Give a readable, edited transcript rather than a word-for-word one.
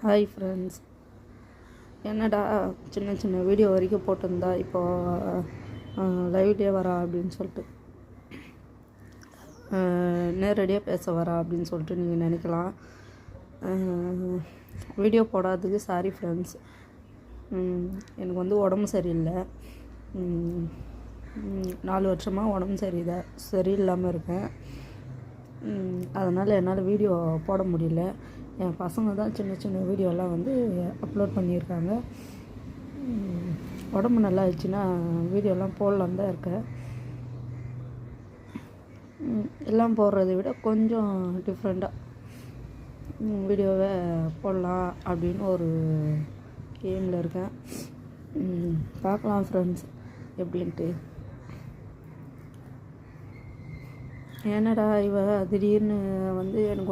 Hi friends, என்னடா சின்ன சின்ன வீடியோ வரைக்கும் போட்டிருந்தா இப்போது லைவ்லேயே வரா அப்படின்னு சொல்லிட்டு நேரடியாக பேச வரா அப்படின்னு சொல்லிட்டு நீங்கள் நினைக்கலாம். வீடியோ போடாததுக்கு சாரி ஃப்ரெண்ட்ஸ். எனக்கு வந்து உடம்பு சரியில்லை. 4 வருஷமாக உடம்பு சரியில்லாமல் இருக்கேன். அதனால் என்னால் வீடியோ போட முடியல. என் பசங்க தான் சின்ன சின்ன வீடியோலாம் வந்து அப்லோட் பண்ணியிருக்காங்க. உடம்பு நல்லா ஆயிடுச்சுன்னா வீடியோலாம் போடலான்னு தான் இருக்கேன். எல்லாம் போடுறதை விட கொஞ்சம் டிஃப்ரெண்ட்டாக வீடியோவை போடலாம் அப்படின்னு ஒரு எய்மில் இருக்கேன். பார்க்கலாம் ஃப்ரெண்ட்ஸ் எப்படின்ட்டு. என்னடா இவ திடீர்னு வந்து எனக்கு